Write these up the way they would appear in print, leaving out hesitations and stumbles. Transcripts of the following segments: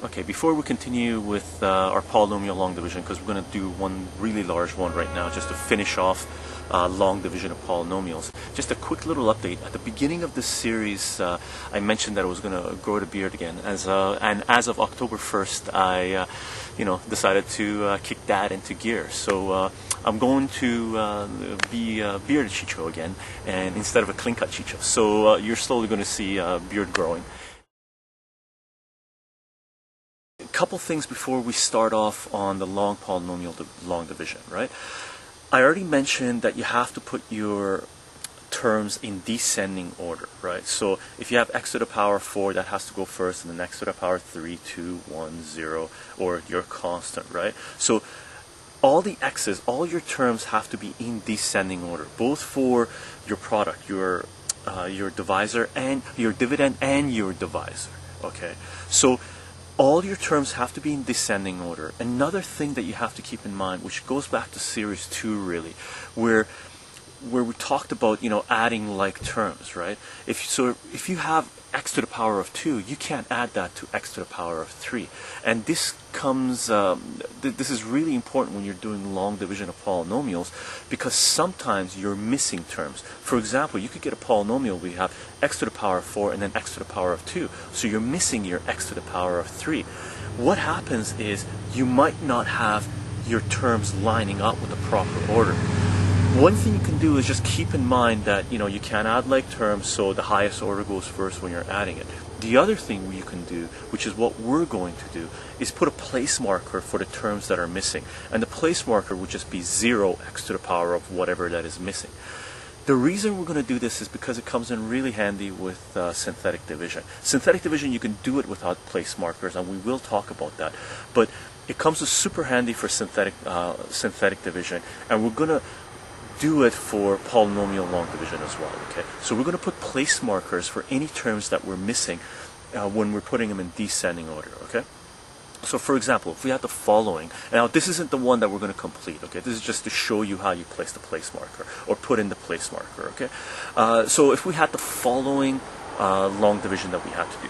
Okay, before we continue with our polynomial long division, because we're going to do one really large one right now just to finish off long division of polynomials. Just a quick little update. At the beginning of this series, I mentioned that I was going to grow the beard again. And as of October 1st, I decided to kick that into gear. So I'm going to be bearded chycho again, and instead of a clean cut chycho. So you're slowly going to see beard growing. Couple things before we start off on the long polynomial long division, right? I already mentioned that you have to put your terms in descending order, right? So if you have x to the power 4, that has to go first, and then x to the power 3, 2, 1, 0, or your constant, right? So all the x's, all your terms have to be in descending order, both for your product, your divisor, and your dividend, and your divisor, okay? So all your terms have to be in descending order. Another thing that you have to keep in mind, which goes back to series 2 really, where we talked about, adding like terms, right? If you have x to the power of 2, you can't add that to x to the power of 3. And this comes, this is really important when you're doing long division of polynomials, because sometimes you're missing terms. For example, you could get a polynomial where you have x to the power of 4 and then x to the power of 2. So you're missing your x to the power of 3. What happens is you might not have your terms lining up with the proper order. One thing you can do is just keep in mind that you can't add like terms, so the highest order goes first when you're adding it. The other thing you can do, which is what we're going to do, is put a place marker for the terms that are missing. And the place marker would just be 0 x to the power of whatever that is missing. The reason we're going to do this is because it comes in really handy with synthetic division. Synthetic division, you can do it without place markers, and we will talk about that. But it comes in super handy for synthetic division, and we're going to do it for polynomial long division as well, okay? So we're going to put place markers for any terms that we're missing when we're putting them in descending order, okay? So for example, if we had the following, now this isn't the one that we're going to complete, okay? This is just to show you how you place the place marker, or put in the place marker, okay? So if we had the following long division that we had to do.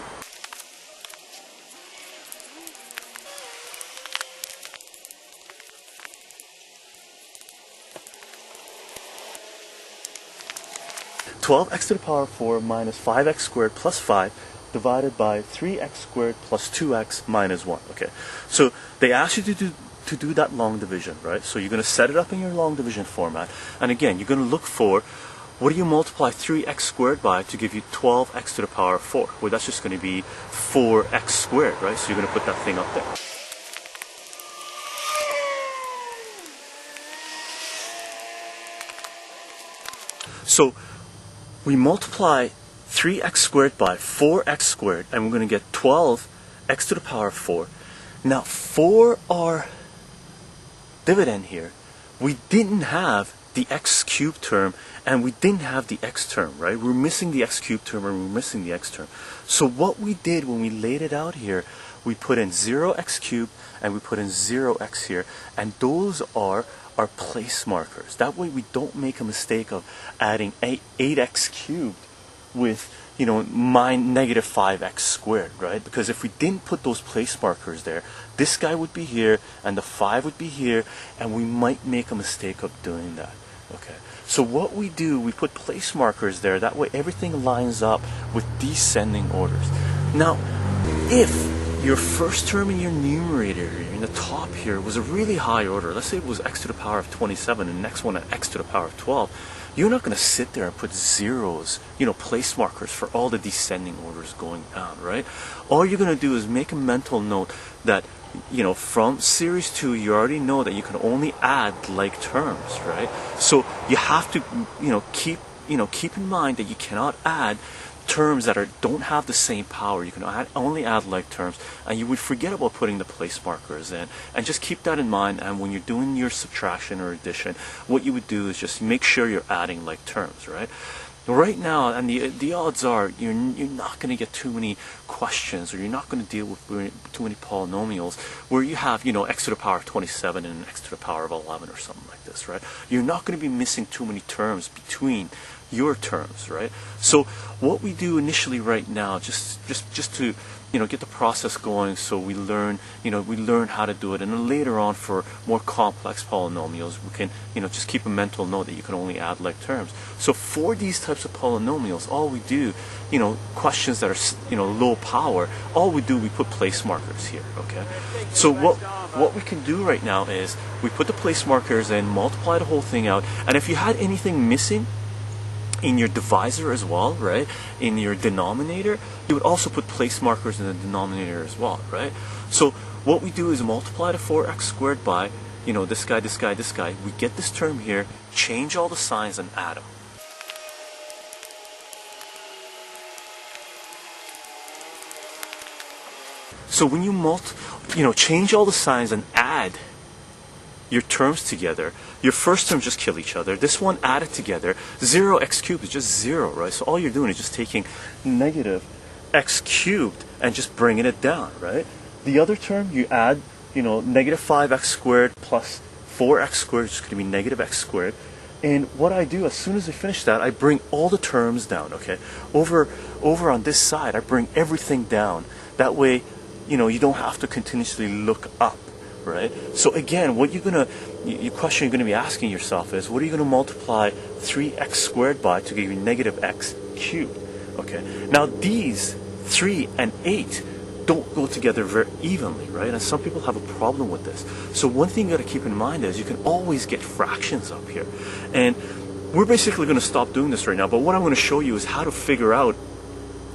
(12x to the power of 4 minus 5x squared plus 5 divided by 3x squared plus 2x minus 1. Okay, so they ask you to do that long division, right? So you're going to set it up in your long division format. And again, you're going to look for, what do you multiply 3x squared by to give you 12x to the power of 4? Well, that's just going to be 4x squared, right? So you're going to put that thing up there. So we multiply 3x squared by 4x squared, and we're going to get 12x to the power of 4. Now, for our dividend here, we didn't have the x cubed term, and we didn't have the x term, right? We're missing the x cubed term, and we're missing the x term. So what we did when we laid it out here, we put in 0x cubed, and we put in 0x here, and those are our place markers. That way we don't make a mistake of adding 8x cubed with negative 5x squared, right? Because if we didn't put those place markers there, this guy would be here and the 5 would be here, and we might make a mistake of doing that. Okay, so what we do, we put place markers there, that way everything lines up with descending orders. Now, if your first term in your numerator in the top here was a really high order, let's say it was x to the power of 27 and the next one at x to the power of 12, you're not going to sit there and put zeros, place markers for all the descending orders going down, right? All you're going to do is make a mental note that, from series 2, you already know that you can only add like terms, right? So you have to, keep in mind that you cannot add terms that don't have the same power. You can only add like terms, and you would forget about putting the place markers in, and just keep that in mind. And when you're doing your subtraction or addition, what you would do is just make sure you're adding like terms, right? Right now, and the odds are you're not going to get too many questions, or you're not going to deal with too many polynomials where you have, x to the power of 27 and x to the power of 11 or something like this, right? You're not going to be missing too many terms between your terms, right? So what we do initially right now, just to get the process going, so we learn how to do it, and then later on for more complex polynomials we can just keep a mental note that you can only add like terms. So for these types of polynomials, all we do, questions that are low power, all we do, we put place markers here. Okay, so what we can do right now is we put the place markers in, multiply the whole thing out, and if you had anything missing in your divisor as well, right, in your denominator, you would also put place markers in the denominator as well, right? So what we do is multiply the 4x squared by, this guy, this guy, this guy. We get this term here, change all the signs and add them. So when you change all the signs and add your terms together, your first terms just kill each other. This one added together, 0x cubed is just 0, right? So all you're doing is just taking negative x cubed and just bringing it down, right? The other term, you add, negative 5x squared plus 4x squared, which is going to be negative x squared. And what I do, as soon as I finish that, I bring all the terms down, okay? Over on this side, I bring everything down. That way, you don't have to continuously look up. Right? So again, your question you're going to be asking yourself is, what are you going to multiply 3x squared by to give you negative x cubed? Okay. Now these 3 and 8 don't go together very evenly, right? And some people have a problem with this. So one thing you got to keep in mind is you can always get fractions up here. And we're basically going to stop doing this right now, but what I'm going to show you is how to figure out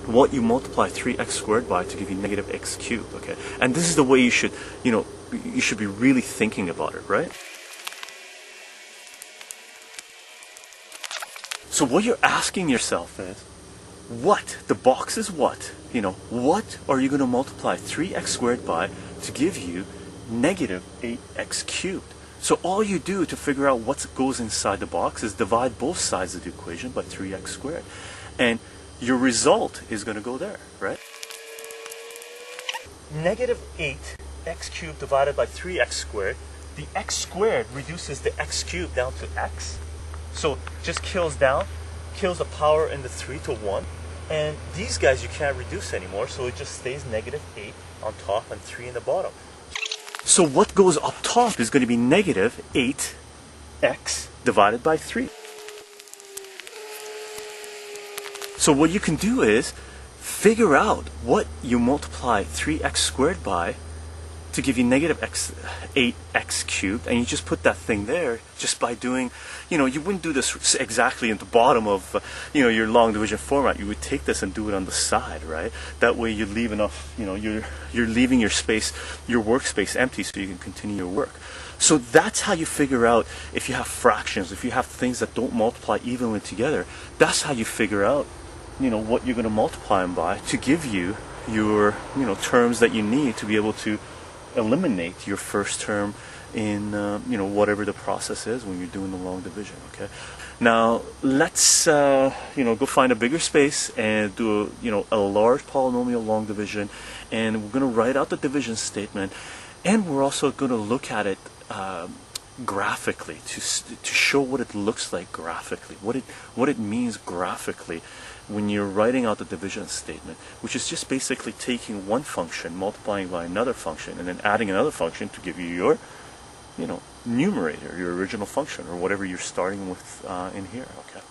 what you multiply 3x squared by to give you negative x cubed, okay? And this is the way you should be really thinking about it, right? So what you're asking yourself is, the box is what? What are you going to multiply 3x squared by to give you negative 8x cubed? So all you do to figure out what goes inside the box is divide both sides of the equation by 3x squared. And your result is going to go there, right? Negative 8x cubed divided by 3x squared. The x squared reduces the x cubed down to x. So just kills the power in the 3 to 1. And these guys you can't reduce anymore, so it just stays negative 8 on top and 3 in the bottom. So what goes up top is going to be negative 8x divided by 3. So what you can do is figure out what you multiply 3x squared by to give you negative 8x cubed, and you just put that thing there just by doing, you wouldn't do this exactly at the bottom of, your long division format. You would take this and do it on the side, right? That way you leave enough, you're leaving your workspace empty so you can continue your work. So that's how you figure out if you have fractions, if you have things that don't multiply evenly together. That's how you figure out, what you're going to multiply them by to give you your, terms that you need to be able to eliminate your first term in, whatever the process is when you're doing the long division, okay? Now, let's, go find a bigger space and do, a large polynomial long division, and we're going to write out the division statement, and we're also going to look at it graphically to show what it looks like graphically, what it means graphically when you're writing out the division statement, which is just basically taking one function, multiplying by another function, and then adding another function to give you your, numerator, your original function, or whatever you're starting with in here, okay?